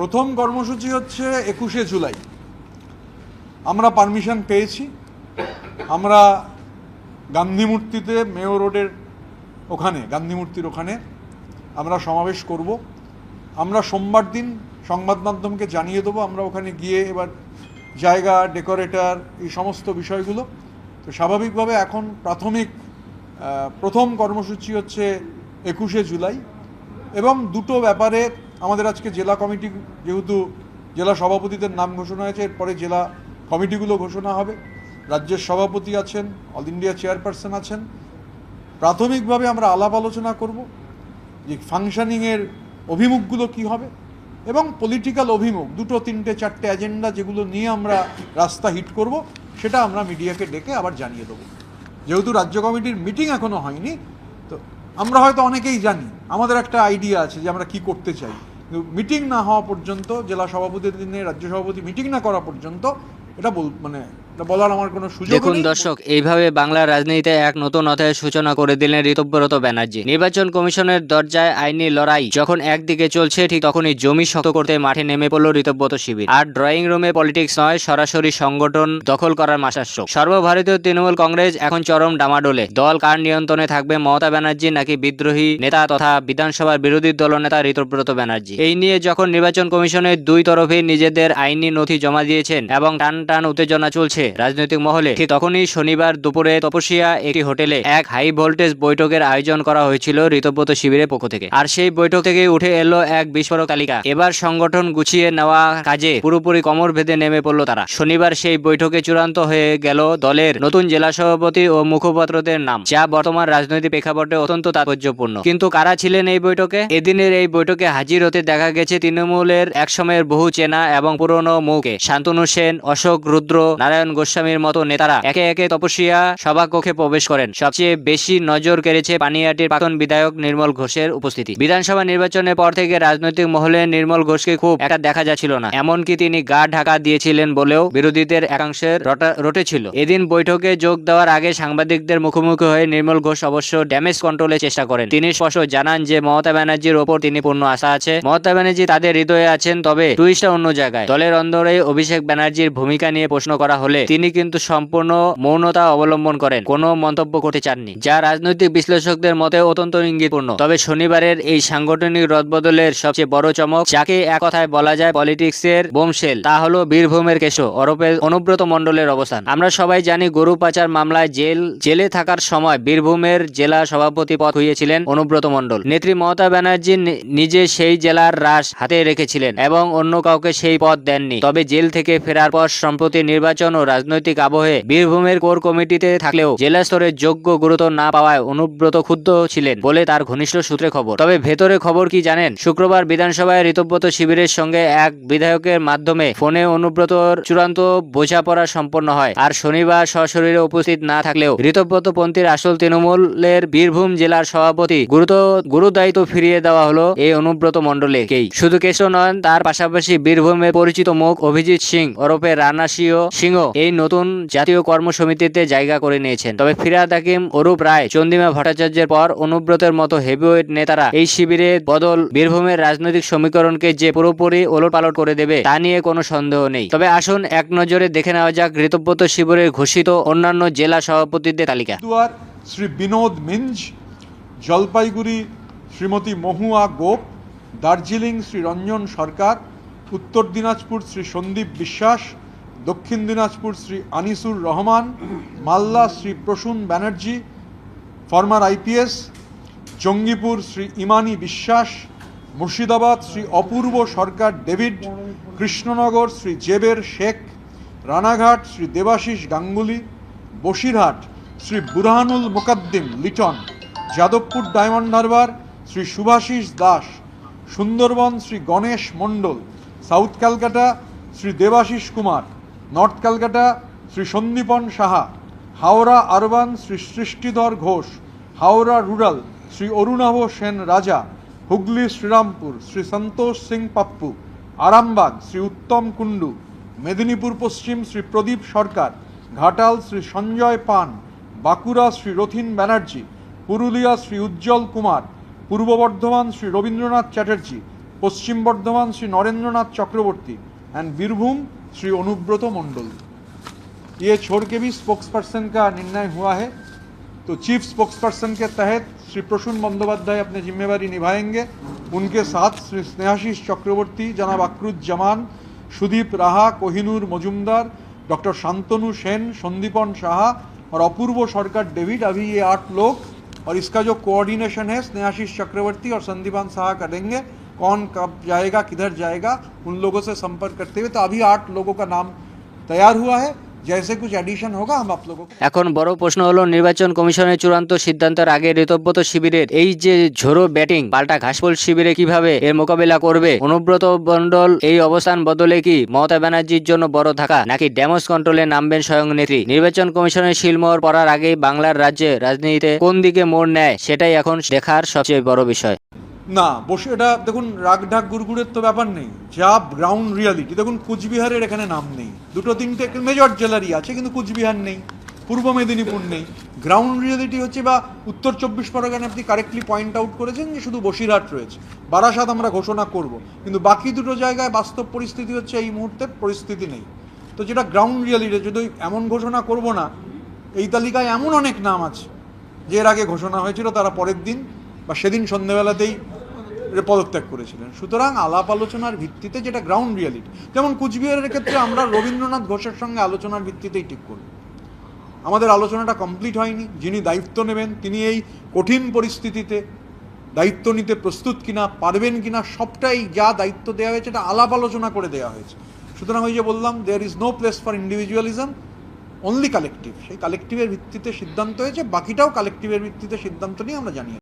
প্রথম কর্মসূচি হচ্ছে 21শে জুলাই। আমরা পারমিশন পেয়েছি, আমরা গান্ধী মূর্তিতে, মেয়র রোডের ওখানে, গান্ধী মূর্তির ওখানে আমরা সমাবেশ করব। আমরা সোমবার দিন সংবাদ মাধ্যমকে জানিয়ে দেবো আমরা ওখানে গিয়ে এবার জায়গা, ডেকোরেটর, এই সমস্ত বিষয়গুলো। তো স্বাভাবিকভাবে এখন প্রথম কর্মসূচি হচ্ছে 21শে জুলাই। এবং দুটো ব্যাপারে আমাদের আজকে জেলা কমিটি, যেহেতু জেলা সভাপতিদের নাম ঘোষণা হয়েছে, এরপরে জেলা কমিটিগুলো ঘোষণা হবে। রাজ্যের সভাপতি আছেন, অল ইন্ডিয়া চেয়ারপারসন আছেন। প্রাথমিকভাবে আমরা আলাপ আলোচনা করব যে ফাংশনিংয়ের অভিমুখগুলো কী হবে এবং পলিটিক্যাল অভিমুখ, দুটো, তিনটে, চারটে এজেন্ডা যেগুলো নিয়ে আমরা রাস্তা হিট করব, সেটা আমরা মিডিয়াকে ডেকে আবার জানিয়ে দেবো। যেহেতু রাজ্য কমিটির মিটিং এখনও হয়নি, তো আমরা হয়তো অনেকেই জানি, আমাদের একটা আইডিয়া আছে যে আমরা কি করতে চাই, কিন্তু মিটিং না হওয়া পর্যন্ত, জেলা সভাপতির দিনে রাজ্য সভাপতি মিটিং না করা পর্যন্ত এটা বলার আমার কোনো সুযোগ নেই। দেখুন দর্শক, এইভাবে বাংলার রাজনীতিতে এক নতুন অধ্যায়ের সূচনা করে দিলেন ঋতব্রত ব্যানার্জি। নির্বাচন কমিশনের দরজায় আইনি লড়াই যখন একদিকে চলছে, ঠিক তখনই জমি শক্ত করতে মাঠে নেমে পড়ল ঋতব্রত শিবির। আর ড্রয়িং রুমে পলিটিক্স নয়, সরাসরি সংগঠন দখল করার মাশাস্ত্র। সর্বভারতীয় তৃণমূল কংগ্রেস এখন চরম ডামাডোলে। দল কার নিয়ন্ত্রণে থাকবে, মমতা ব্যানার্জি নাকি বিদ্রোহী নেতা তথা বিধানসভার বিরোধী দলনেতা ঋতব্রত ব্যানার্জি? এই নিয়ে যখন নির্বাচন কমিশনের দুই তরফেই নিজেদের আইনি নথি জমা দিয়েছেন এবং টান টান উত্তেজনা চলছে রাজনৈতিক মহলে, ঠিক তখনই শনিবার দুপুরে তপসিয়া একটি হোটেলে এক হাই ভোল্টেজ বৈঠকের আয়োজন করা হয়েছিল ঋতব্রত শিবিরের পক্ষ থেকে। আর সেই বৈঠক থেকে উঠে এলো এক বিস্ফোরক তালিকা। এবার সংগঠন গুছিয়ে নেওয়া কাজে পুরোপুরি কোমর বেঁধে নেমে পড়ল তারা। শনিবার সেই বৈঠকে চূড়ান্ত হয়ে গেল দলের নতুন জেলা সভাপতি ও মুখপাত্রদের নাম, যা বর্তমান রাজনৈতিক প্রেক্ষাপটে অত্যন্ত তাৎপর্যপূর্ণ। কিন্তু কারা ছিলেন এই বৈঠকে? এদিনের এই বৈঠকে হাজির হতে দেখা গেছে তৃণমূলের একসময়ের বহু চেনা এবং পুরনো মুখে। শান্তনু সেন, অশোক রুদ্র, নারায়ণ গোস্বামীর মতো নেতারা একে একে তপসিয়া সভাকক্ষে প্রবেশ করেন। সবচেয়ে বেশি নজর কেড়েছে পানিহাটির প্রাক্তন বিধায়ক নির্মল ঘোষের উপস্থিতি। বিধানসভা নির্বাচনের পর থেকে রাজনৈতিক মহলে নির্মল ঘোষকে খুব একটা দেখা যাচ্ছিল না, এমনকি তিনি গা ঢাকা দিয়েছিলেন বলেও বিরোধীদের একাংশের রটেছিল। এদিন বৈঠকে যোগ দেওয়ার আগে সাংবাদিকদের মুখোমুখি হয়ে নির্মল ঘোষ অবশ্য ড্যামেজ কন্ট্রোলের চেষ্টা করেন। তিনি স্পষ্ট জানান যে মমতা ব্যানার্জির ওপর তিনি পূর্ণ আশা আছে। মমতা ব্যানার্জি তাদের হৃদয়ে আছেন, তবে টুইস্টটা অন্য জায়গায়। দলের অন্দরে অভিষেক ব্যানার্জির ভূমিকা নিয়ে প্রশ্ন করা হলে তিনি কিন্তু সম্পূর্ণ মৌনতা অবলম্বন করেন, কোনো মন্তব্য করতে চাননি, যা রাজনৈতিক বিশ্লেষকদের মতে অত্যন্ত ইঙ্গিতপূর্ণ। তবে শনিবারের এই সাংগঠনিক রদবদলের সবচেয়ে বড় চমক, যাকে এক কথায় বলা যায় পলিটিক্সের বোমশেল, তা হলো বীরভূমের কেশো ওরফে অনুব্রত মণ্ডলের অবস্থান। আমরা সবাই জানি গরু পাচার মামলায় জেলে থাকার সময় বীরভূমের জেলা সভাপতি পদ হইয়েছিলেন অনুব্রত মণ্ডল। নেত্রী মমতা ব্যানার্জি নিজে সেই জেলার রাশ হাতে রেখেছিলেন এবং অন্য কাউকে সেই পদ দেননি। তবে জেল থেকে ফেরার পর সম্প্রতি নির্বাচন ও রাজনৈতিক আবহে বীরভূমের কোর কমিটিতে থাকলেও জেলা স্তরের যোগ্য গুরুত্ব না পাওয়ায় অনুব্রত ক্ষুব্ধ ছিলেন বলে তার ঘনিষ্ঠ সূত্রে খবর। তবে ভেতরে খবর কি জানেন? শুক্রবার বিধানসভায় ঋতব্রত শিবিরের সঙ্গে এক বিধায়কের মাধ্যমে ফোনে অনুব্রতর চূড়ান্ত বোঝাপড়া সম্পন্ন হয়। আর শনিবার সশরীরে উপস্থিত না থাকলেও ঋতব্রত পন্থীর আসল তৃণমূলের বীরভূম জেলার সভাপতি গুরুদায়িত্ব ফিরিয়ে দেওয়া হলো এই অনুব্রত মণ্ডলকেই। শুধু কেশো নন, তার পাশাপাশি বীরভূমের পরিচিত মুখ অভিজিৎ সিং ওরফে রানা সিংহ এই নতুন জাতীয় কর্মসমিতিতে জায়গা করে নিয়েছেন। তবে ফিরহাদ হাকিম, অরূপ রায়, চন্দ্রিমা ভট্টাচার্যের পর অনুব্রতের মতো হেভিওয়েট নেতারা এই শিবিরে বদল বীরভূমের রাজনৈতিক সমীকরণকে যে পুরোপুরি ওলটপালট করে দেবে তা নিয়ে কোনো সন্দেহ নেই। তবে আসুন এক নজরে দেখে নেওয়া যাক ঋতব্রত শিবিরের ঘোষিত অন্যান্য জেলা সভাপতিদের তালিকা। শ্রী বিনোদ মিঞ্জ, জলপাইগুড়ি শ্রীমতী মহুয়া গোপ, দার্জিলিং শ্রী রঞ্জন সরকার, উত্তর Dinajpur Shri Sandip Biswas, Dakshin Dinajpur Shri Anisur Rahman, Malda Shri Prasun Banerjee former IPS, Jangipur Shri Imani Biswas, Murshidabad Shri Apurba Sarkar David, Krishnanagar Shri Jeber Sheikh, Ranaghat Shri Debashis Ganguly, Basirhat Shri Burhanul Mokaddim Liton, Jadavpur Diamond Harbour Shri Subhashis Das, Sundarban Shri Ganesh Mondal, South Calcutta Shri Debashis Kumar, North Calcutta Shri Sandipan Saha, Howrah Urban Shri Srishtidhar Ghosh, Howrah Rural Shri Arunabha Sen Raja, Hooghly Serampore Shri সন্তোষ সিং পাপ্পু, আরামবাগ শ্রী উত্তম কুণ্ডু, মেদিনীপুর পশ্চিম শ্রী প্রদীপ সরকার, ঘাটাল শ্রী সঞ্জয় পান, বাঁকুড়া শ্রী রথিন ব্যানার্জি, পুরুলিয়া শ্রী উজ্জ্বল কুমার, পূর্ব বর্ধমান শ্রী রবীন্দ্রনাথ চ্যাটার্জি, पश्चिम बर्धमान श्री नरेंद्रनाथ चक्रवर्ती एंड बीरभूम श्री अनुब्रत मंडल। ये छोड़ के भी स्पोक्स पर्सन का निर्णय हुआ है। तो चीफ स्पोक्स पर्सन के तहत श्री प्रसून बंदोपाध्याय अपनी जिम्मेवारी निभाएंगे। उनके साथ श्री स्नेहाशीष चक्रवर्ती, जनाब अक्रुज जमान, सुदीप राहा, कोहिनूर मजुमदार, डॉक्टर शांतनु सेन, संदीपन शाह और अपूर्व सरकार डेविड, अभी ये 8 लोग। और इसका जो कोऑर्डिनेशन है स्नेहाशीष चक्रवर्ती और संदीपान शाह करेंगे। कौन कब जाएगा, किधर जाएगा, उन लोगों से संपर्क करते हुए। तो अभी 8 लोगों का नाम तैयार हुआ है। जैसे कुछ एडिशन होगा हम आप लोगों को। এখন বড় প্রশ্ন হলো নির্বাচন কমিশনের চূড়ান্ত সিদ্ধান্তের আগে ঋতব্রত শিবিরের এই যে ঝোড়ো ব্যাটিং পাল্টা ঘাসফুল শিবিরে কিভাবে এর মোকাবেলা করবে অনুব্রত মণ্ডল। এই অবস্থান বদলে কি মমতা ব্যানার্জির জন্য বড় ধাক্কা, নাকি ড্যামেজ কন্ট্রোলে নামবেন স্বয়ং নেত্রী? নির্বাচন কমিশনের শিলমোহর পড়ার আগেই বাংলার রাজ্যে রাজনীতিতে কোন দিকে মোড় নেয় সেটাই এখন দেখার সবচেয়ে বড় বিষয়। না বসে এটা দেখুন, রাগ ঢাক গুড়গুড়ের তো ব্যাপার নেই, যা গ্রাউন্ড রিয়ালিটি। দেখুন কুচবিহারের এখানে নাম নেই, 2-3টে মেজর জেলারই আছে, কিন্তু কুচবিহার নেই, পূর্ব মেদিনীপুর নেই। গ্রাউন্ড রিয়ালিটি হচ্ছে, বা উত্তর 24 পরগনায় আপনি কারেক্টলি পয়েন্ট আউট করেছেন যে শুধু বসিরহাট রয়েছে, বারাসাত আমরা ঘোষণা করব, কিন্তু বাকি দুটো জায়গায় বাস্তব পরিস্থিতি হচ্ছে এই মুহূর্তে পরিস্থিতি নেই। তো যেটা গ্রাউন্ড রিয়ালিটি, যদি এমন ঘোষণা করব না, এই তালিকায় এমন অনেক নাম আছে যে এর আগে ঘোষণা হয়েছিল, তারা পরের দিন বা সেদিন সন্ধ্যেবেলাতেই পদত্যাগ করেছিলেন। সুতরাং আলাপ আলোচনার ভিত্তিতে যেটা গ্রাউন্ড রিয়ালিটি, যেমন কুচবিহারের ক্ষেত্রে আমরা রবীন্দ্রনাথ ঘোষের সঙ্গে আলোচনার ভিত্তিতেই ঠিক করব। আমাদের আলোচনাটা কমপ্লিট হয়নি। যিনি দায়িত্ব নেবেন তিনি এই কঠিন পরিস্থিতিতে দায়িত্ব নিতে প্রস্তুত কিনা, পারবেন কিনা, সবটাই যা দায়িত্ব দেওয়া হয়েছে এটা আলাপ আলোচনা করে দেওয়া হয়েছে। সুতরাং ওই যে বললাম, there is no place for individualism, only collective. সেই কালেকটিভের ভিত্তিতে সিদ্ধান্ত হয়েছে, বাকিটাও কালেকটিভের ভিত্তিতে সিদ্ধান্ত নিয়ে আমরা জানিয়ে